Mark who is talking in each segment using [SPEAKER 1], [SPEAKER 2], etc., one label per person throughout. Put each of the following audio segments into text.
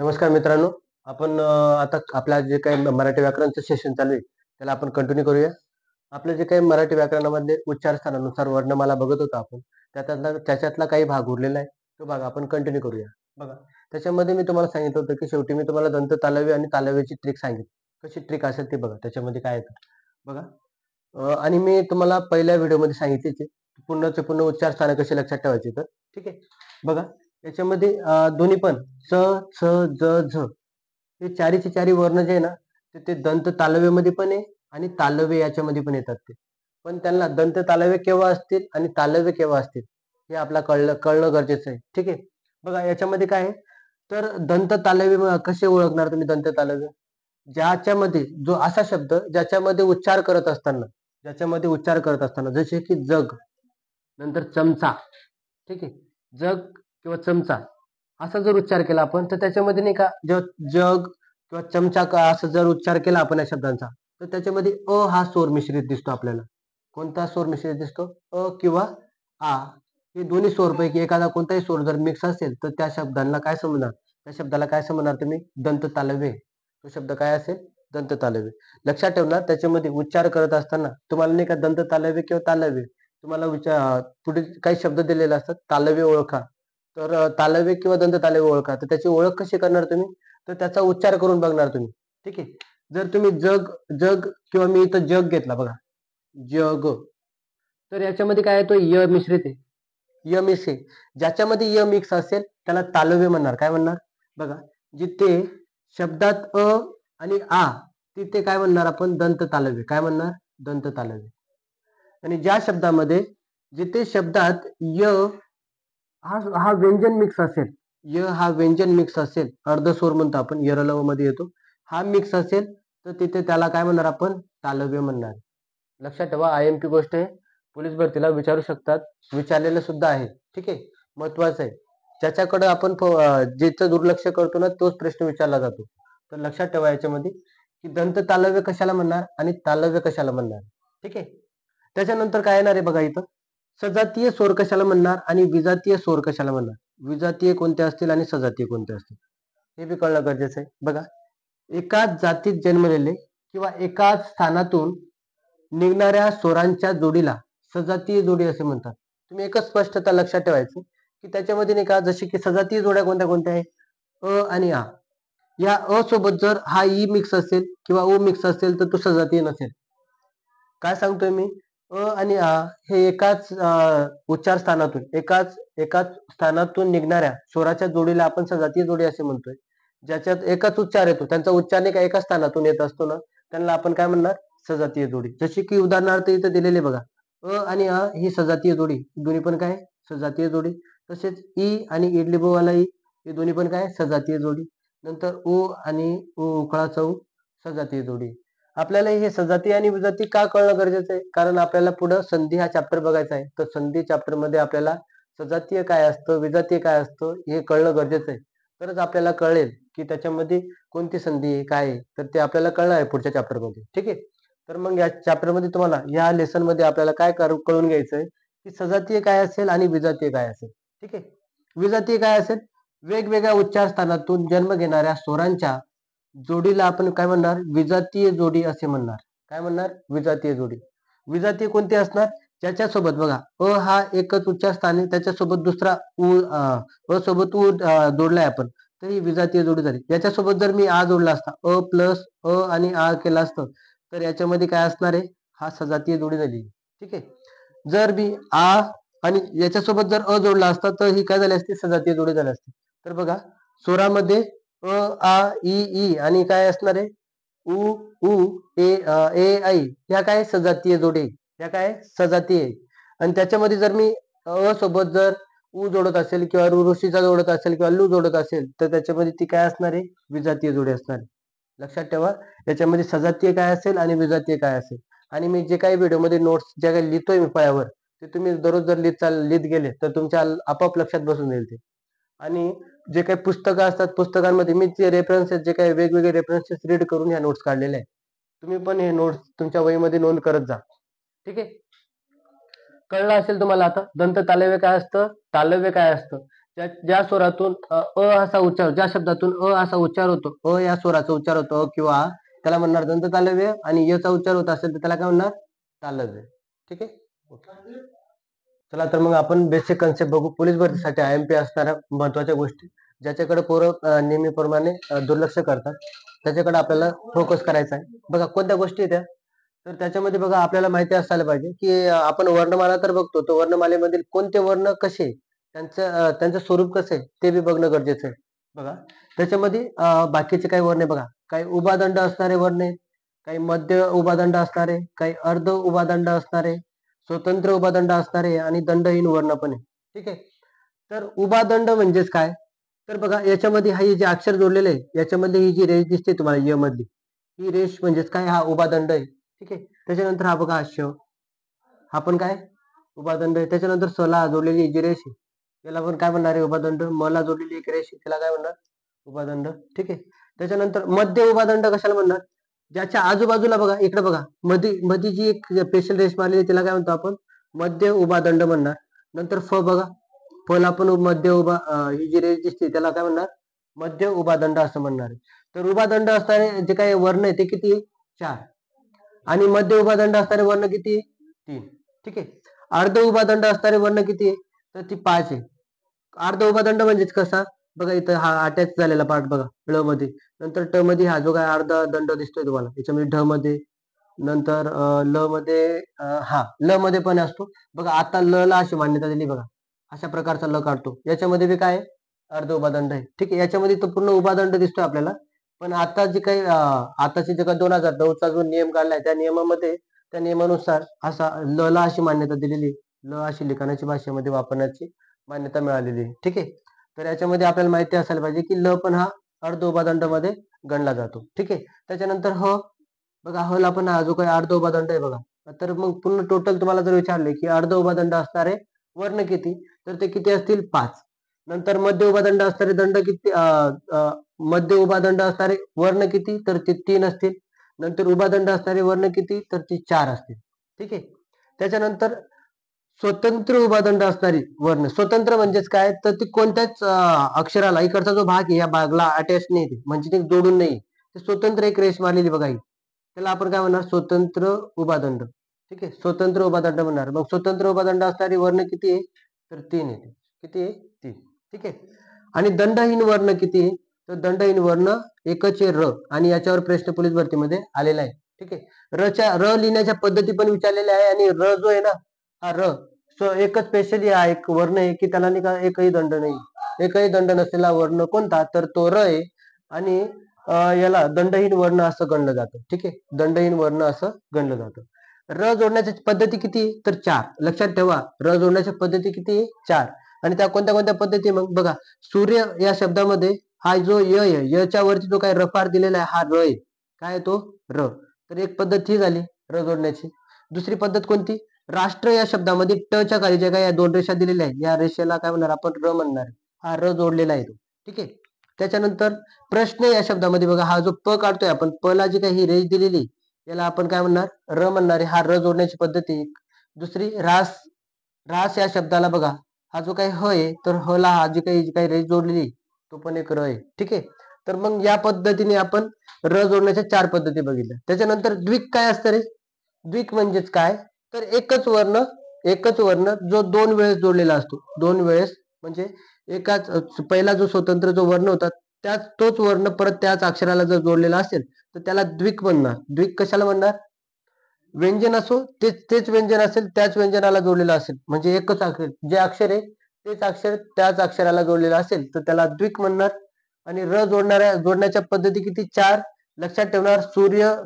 [SPEAKER 1] नमस्कार मित्रांनो. आपण आता आपल्या जे काही मराठी व्याकरणचं सेशन चालू आहे, त्याला आपण कंटिन्यू करूया. आपलं जे काही मराठी व्याकरणामधले उच्चार स्थानानुसार वर्णमाला बघत होतो आपण. त्याच्यातला काही भाग उरलेला आहे. तो भाग आपण कंटिन्यू करूया. बघा, त्याच्यामध्ये मी तुम्हाला सांगितलं होतं, की शेवटी मी तुम्हाला दंत तालव्य आणि तालव्याची ट्रिक सांगितली. कशी ट्रिक असेल ती बघा. त्याच्यामध्ये काय येतं बघा. आणि मी तुम्हाला पहिल्या व्हिडिओमध्ये सांगितलेच आहे, पूर्णचे पूर्ण उच्चार स्थानं कशी लक्षात ठेवायची तर. ठीक आहे. बघा, याच्यामध्ये दोन्ही पण च, छ, ज, झ हे चारीचे चारी वर्ण जे आहे ना, ते दंत तालव्यामध्ये पण आहे आणि तालव्य याच्यामध्ये पण येतात ते. पण त्यांना दंत तालव्य केव्हा असतील आणि तालव्य केव्हा असतील हे आपल्याला कळणं गरजेचं आहे. ठीक आहे. बघा, याच्यामध्ये काय आहे, तर दंत तालव्य कसे ओळखणार तुम्ही दंत तालव्य? ज्याच्यामध्ये जो असा शब्द ज्याच्यामध्ये उच्चार करत असताना जसे की जग, नंतर चमचा. ठीक आहे. जग किंवा चमचा असा जर उच्चार केला आपण, तर त्याच्यामध्ये नाही का जग किंवा चमचा का असं जर उच्चार केला आपण या शब्दांचा, तर त्याच्यामध्ये अ हा स्वर मिश्रित दिसतो आपल्याला. कोणता स्वर मिश्रित दिसतो? अ किंवा आ. हे दोन्ही स्वरपैकी एखादा कोणताही स्वर जर मिक्स असेल, तर त्या शब्दाला काय समजणार तुम्ही? दंत तालव्य. तो शब्द काय असेल? दंत तालव्य. लक्षात ठेवणार, त्याच्यामध्ये उच्चार करत असताना तुम्हाला नाही का दंत तालव्य किंवा तालव्य तुम्हाला पुढे काही शब्द दिलेले असतात. तालव्य ओळखा. तर तालव्य किंवा दंत तालव्य ओळखा. तर त्याची ओळख कशी करणार तुम्ही? तर त्याचा उच्चार करून बघणार तुम्ही. ठीक आहे. जर तुम्ही जग जग किंवा मी इथं जग घेतला बघा, जग, तर याच्यामध्ये काय येतो? य मिश्रित आहे. य मिक्स आहे. ज्याच्यामध्ये य मिक्स असेल त्याला तालव्य म्हणणार. काय म्हणणार? बघा, जिथे शब्दात अ आणि आ तिथे काय म्हणणार आपण? दंत तालव्य. काय म्हणणार? दंत तालव्य. आणि ज्या शब्दामध्ये जिथे शब्दात य हा हा व्यंजन मिक्स असेल, य हा व्यंजन मिक्स असेल, अर्धस्वर म्हणतो आपण, यरलव मध्ये येतो, हा मिक्स असेल, तर तिथे त्याला काय म्हणणार आपण? तालव्य म्हणणार. लक्षात ठेवा, IMP गोष्ट आहे. पोलीस भरतीला विचारू शकतात, विचारलेलं सुद्धा आहे. ठीक आहे. महत्वाचं आहे. ज्याच्याकडे आपण ज्याचं दुर्लक्ष करतो ना, तोच प्रश्न विचारला जातो. तर लक्षात ठेवा याच्यामध्ये, की दंत तालव्य कशाला म्हणणार आणि तालव्य कशाला म्हणणार. ठीक आहे. त्याच्यानंतर काय येणार आहे बघा इथं, सजातीय स्वर कशाला म्हणणार आणि विजातीय स्वर कशाला म्हणणार. विजातीय कोणते असतील आणि सजातीय कोणते असतील हे बी कळणं गरजेचं आहे. बघा, एकाच जातीत जन्मलेले किंवा एकाच स्थानातून निघणाऱ्या स्वरांच्या जोडीला सजातीय जोडी असे म्हणतात. तुम्ही एकच स्पष्टता लक्षात ठेवायची, की त्याच्यामध्ये नाही का, जशी की सजातीय जोड्या कोणत्या कोणत्या आहे? अ आणि आ. या अ सोबत जर हा ई मिक्स असेल किंवा ओ मिक्स असेल, तर तो सजातीय नसेल. काय सांगतोय मी? अ आणि आ हे उच्चार स्थानातून एकाच एकाच स्थानातून निघणाऱ्या स्वराच्या जोडीला आपण सजातीय जोडी असे म्हणतोय. ज्याच्यात एकच उच्चार येतो, त्यांचा उच्चार नाही का एका स्थानातून येत असतो ना, त्यांना आपण काय म्हणणार? सजातीय जोडी. जशी की उदाहरणार्थ इथं दिलेले बघा, अ आणि आ ही सजातीय जोडी, दोन्ही पण काय? सजातीय जोडी. तसेच ई आणि इडली वाला ई हे दोन्ही पण काय? सजातीय जोडी. नंतर उ आणि उकळाचा उ सजातीय जोडी. आपल्याला हे सजाती आणि विजाती का कळणं गरजेचं आहे? कारण आपल्याला पुढं संधी हा चॅप्टर बघायचा आहे. तर संधी चॅप्टर मध्ये आपल्याला सजातीय काय असतं, विजातीय काय असतं हे कळणं गरजेचं आहे. तरच आपल्याला कळेल की त्याच्यामध्ये कोणती संधी आहे, काय आहे. तर ते आपल्याला कळणार आहे पुढच्या चॅप्टर मध्ये. ठीक आहे. तर मग या चॅप्टर मध्ये तुम्हाला या लेसन मध्ये आपल्याला काय कळून घ्यायचं आहे, की सजातीय काय असेल आणि विजातीय काय असेल. ठीक आहे. विजातीय काय असेल? वेगवेगळ्या उच्चार स्थानातून जन्म घेणाऱ्या स्वरांच्या जोडीला आपण काय म्हणणार? विजातीय जोडी असे म्हणणार. काय म्हणणार? विजातीय जोडी. विजातीय कोणती असणार? ज्याच्यासोबत बघा, अ हा एकच उच्चार स्थान आहे, त्याच्यासोबत दुसरा अ सोबत जोडलाय आपण, तर ही विजातीय जोडी झाली. याच्यासोबत जर मी आ जोडला असता, अ प्लस अ आणि आ केला असतं, तर याच्यामध्ये काय असणार आहे? हा सजातीय जोडी झाली. ठीक आहे. जर मी आ आणि याच्यासोबत जर अ जोडला असता, तर ही काय झाली असती? सजातीय जोडी झाली असती. तर बघा, स्वरामध्ये अ, आ, ई आणि काय असणार आहे? उ, ऊ, ए, ऐ ह्या काय? सजातीय जोडी. ह्या काय? सजातीय. आणि त्याच्यामध्ये जर मी अ सोबत जर उ जोडत असेल किंवा ऋषीचा जोडत असेल किंवा लू जोडत असेल, तर त्याच्यामध्ये ती काय असणार आहे? विजातीय जोडी असणार आहे. लक्षात ठेवा, याच्यामध्ये सजातीय काय असेल आणि विजातीय काय असेल. आणि मी जे काही व्हिडिओमध्ये नोट्स ज्या काही लिहितोय मी फळ्यावर, ते तुम्ही दररोज जर लिहित गेले, तर तुमच्या आपोआप लक्षात बसून जाईल ते. आणि जे काही पुस्तकं असतात, पुस्तकांमध्ये मी जे रेफरन्सेस जे काही वेगवेगळे रेफरन्सेस रीड करून ह्या नोट्स काढलेल्या आहेत. तुम्ही पण हे नोट्स तुमच्या वहीमध्ये नोंद करत जा. ठीक आहे. कळलं असेल तुम्हाला आता दंत तालव्य काय असतं, तालव्य काय असतं. ज्या स्वरातून अ असा उच्चार, ज्या शब्दातून अ असा उच्चार होतो, अ या स्वराचा उच्चार होतो किंवा आ, त्याला म्हणणार दंत तालव्य, आणि य चा उच्चार होत असेल तर त्याला काय म्हणणार, तालव्य. ठीक आहे. ओके. चला तर मग आपण बेसिक कन्सेप्ट बघू. पोलीस भरतीसाठी IMP असणाऱ्या महत्वाच्या गोष्टी, ज्याच्याकडे पोरं नेहमीप्रमाणे दुर्लक्ष करतात, त्याच्याकडे आपल्याला फोकस करायचा आहे. बघा कोणत्या गोष्टी आहेत त्या. तर त्याच्यामध्ये बघा आपल्याला माहिती असायला पाहिजे की आपण वर्णमाला तर बघतो, तो वर्णमालेमधील कोणते वर्ण कसे, त्यांचं स्वरूप कसं आहे ते बी बघणं गरजेचं आहे. बघा त्याच्यामध्ये बाकीचे काही वर्ण आहे बघा, काही उभादंड असणारे वर्ण आहेत, काही मध्य उभादंड असणारे, काही अर्ध उभादंड असणारे, स्वतंत्र उभादंड असणारे आणि दंडहीन वर्ण पण आहे. ठीक आहे. तर उभादंड म्हणजेच काय, तर बघा याच्यामध्ये हा जे अक्षर जोडलेलं आहे, याच्यामध्ये ही जी रेष दिसते तुम्हाला य मधली, ही रेष म्हणजेच काय, हा उभादंड आहे. ठीक आहे. त्याच्यानंतर हा बघा श, हा पण काय उभादंड आहे. त्याच्यानंतर सला जोडलेली जी रेष आहे, याला पण काय म्हणणार आहे, उभादंड. मला जोडलेली एक रेष आहे, त्याला काय म्हणणार, उभादंड. ठीक आहे. त्याच्यानंतर मध्य उभादंड कशाला म्हणणार, ज्याच्या आजूबाजूला बघा, इकडे बघा, मध्ये मध्ये जी एक स्पेशल रेष मारलेली आहे, त्याला काय म्हणतो आपण, मध्य उभादंड म्हणणार. नंतर फ बघा, फला पण मध्य उभा, ही जी रेष दिसते त्याला काय म्हणणार, मध्य उभादंड असं म्हणणार आहे. तर उभादंड असणारे जे काही वर्ण आहे ते किती आहे, 4, आणि मध्य उभादंड असणारे वर्ण किती आहे, 3. ठीक आहे. अर्ध उभादंड असणारे वर्ण किती आहे, तर ती 5 आहे. अर्ध उभादंड म्हणजेच कसा, बघा इथं हा अटॅच झालेला पार्ट बघा ळ मध्ये, नंतर ट मध्ये हा जो काय अर्धा दंड दिसतोय तुम्हाला, त्याच्यामध्ये ढ मध्ये, नंतर ल मध्ये, हा ल मध्ये पण असतो बघा. आता ल ला अशी मान्यता दिली बघा, अशा प्रकारचा ल काढतो, याच्यामध्ये बी काय आहे, अर्ध उभादंड आहे. ठीक आहे. याच्यामध्ये तो पूर्ण उभादंड दिसतोय आपल्याला, पण आता जे काही आताचे जे काही 2009 चा जो नियम काढलाय, त्या नियमामध्ये, त्या नियमानुसार असा ल ला अशी मान्यता दिलेली आहे. ल अशी लिखाणाची भाषेमध्ये वापरण्याची मान्यता मिळालेली आहे. ठीक आहे. तर याच्यामध्ये आपल्याला माहिती असायला पाहिजे की ल पण हा अर्ध उभादंड मध्ये गणला जातो. ठीक आहे. त्याच्यानंतर ह बघा, ह ला पण हा जो काही अर्ध उभादंड आहे बघा. तर मग पूर्ण टोटल तुम्हाला जर विचारले की अर्ध उभादंड असणारे वर्ण किती, तर ते किती असतील, 5. नंतर मध्य उभादंड असणारे दंड किती, मध्य उभादंड असणारे वर्ण किती, तर ते 3 असतील. नंतर उभादंड असणारे वर्ण किती, तर ती 4 असतील. ठीक आहे. त्याच्यानंतर स्वतंत्र उभादंड असणारी वर्ण, स्वतंत्र म्हणजेच काय, तर ती कोणत्याच अक्षराला, इकडचा जो भाग आहे या भागला अटॅच नाही ते, म्हणजे ते जोडून नाही, ते स्वतंत्र एक रेष मारलेली बघा ही, त्याला आपण काय म्हणणार, स्वतंत्र उभादंड. ठीक आहे. स्वतंत्र उभादंड म्हणणार. मग स्वतंत्र उभादंड असणारी वर्ण किती आहे, तर 3 येते. किती आहे, 3. ठीक आहे. आणि दंडहीन वर्ण किती आहे, तर दंडहीन वर्ण एकच आहे, र, आणि याच्यावर प्रश्न पोलीस भरतीमध्ये आलेला आहे. ठीक आहे. र लिहिण्याच्या पद्धती पण विचारलेल्या आहे, आणि र जो आहे ना, हा र एकच स्पेशली हा एक वर्ण आहे की त्याला नाही का एकही दंड नाही. एकही दंड नसलेला वर्ण कोणता, तर तो र आहे. आणि याला दंडहीन वर्ण असं गणलं जातं. ठीक आहे. दंडहीन वर्ण असं गणलं जातं. र जोडण्याच्या पद्धती किती, तर 4. लक्षात ठेवा, र जोडण्याच्या पद्धती किती, 4. आणि त्या कोणत्या कोणत्या पद्धती, मग बघा, सूर्य या शब्दामध्ये हा जो य आहे, यच्या वरती जो काही रफार दिलेला आहे हा र आहे. काय तो, र. तर एक पद्धत ही झाली र जोडण्याची. दुसरी पद्धत कोणती, राष्ट्र या शब्दामध्ये ट च्या खाली जे काही या 2 रेषा दिलेल्या आहेत, या रेषेला काय म्हणणार आपण, र म्हणणार. हा र जोडलेला आहे तो. ठीक आहे. त्याच्यानंतर प्रश्न या शब्दामध्ये बघा, हा जो प काढतोय आपण, प ला जी काही ही रेष दिलेली, याला आपण काय म्हणणार, र म्हणणार आहे. हा र जोडण्याची पद्धती. दुसरी रास, रास या शब्दाला बघा, हा जो काही ह आहे, तर ह ला हा जी काही रेष जोडलेली, तो पण एक र आहे. ठीक आहे. तर मग या पद्धतीने आपण र जोडण्याच्या 4 पद्धती बघितल्या. त्याच्यानंतर द्विक काय असतं रे, द्विक म्हणजेच काय, तर एकच वर्ण जो 2 वेळेस जोडलेला असतो. 2 वेळेस म्हणजे एकाच, पहिला जो स्वतंत्र जो वर्ण होता, तोच वर्ण परत त्याच अक्षराला जर जोडलेला असेल तर त्याला द्विक म्हणणार. द्विक कशाला म्हणणार, व्यंजन असो, तेच व्यंजन असेल, त्याच व्यंजनाला जोडलेलं असेल, म्हणजे एकच अक्षर, जे अक्षर आहे तेच अक्षर त्याच अक्षराला जोडलेलं असेल तर त्याला द्विक म्हणणार. आणि र जोडण्याच्या पद्धती किती, 4. लक्षात ठेवणार,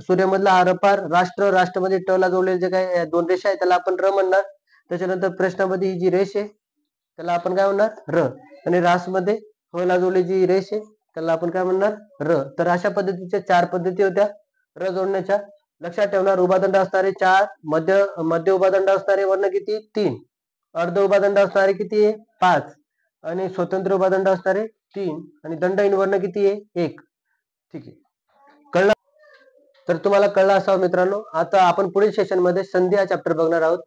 [SPEAKER 1] सूर्यमधला हा रपार, राष्ट्रमध्ये ट ला जोडलेले जे काही 2 रेषा आहे त्याला आपण र म्हणणार. त्याच्यानंतर प्रश्नामध्ये ही जी रेष आहे त्याला आपण काय म्हणणार, र. आणि रासमध्ये ह ला जोडलेली जी रेष आहे त्याला आपण काय म्हणणार, र. तर अशा पद्धतीच्या 4 पद्धती होत्या र जोडण्याच्या. लक्षात ठेवणार, उभादंड असणारे 4, मध्य उभादंड असणारे वर्ण किती, 3, अर्ध उभादंड असणारे किती आहे, 5, आणि स्वतंत्र उभादंड असणारे 3, आणि दंडहीन वर्ण किती आहे, 1. ठीक आहे. कळलं. तर तुम्हाला कळलं असावं मित्रांनो. आता आपण पुढील सेशन मध्ये संधी हा चॅप्टर बघणार आहोत.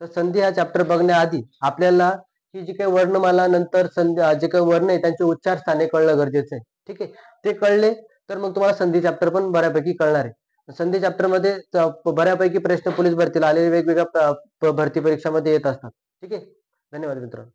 [SPEAKER 1] तर संधी हा चॅप्टर बघण्याआधी आपल्याला की जी काही वर्णमाला नंतर संधी जे काही वर्ण आहे त्यांचे उच्चार स्थाने कळणं गरजेचं आहे. ठीक आहे. ते कळले तर मग तुम्हाला संधी चॅप्टर पण बऱ्यापैकी कळणार आहे. संधी चॅप्टर मध्ये बऱ्यापैकी प्रश्न पोलीस भरतीला आलेले वेगवेगळ्या भरती परीक्षामध्ये येत असतात. ठीक आहे. धन्यवाद मित्रांनो.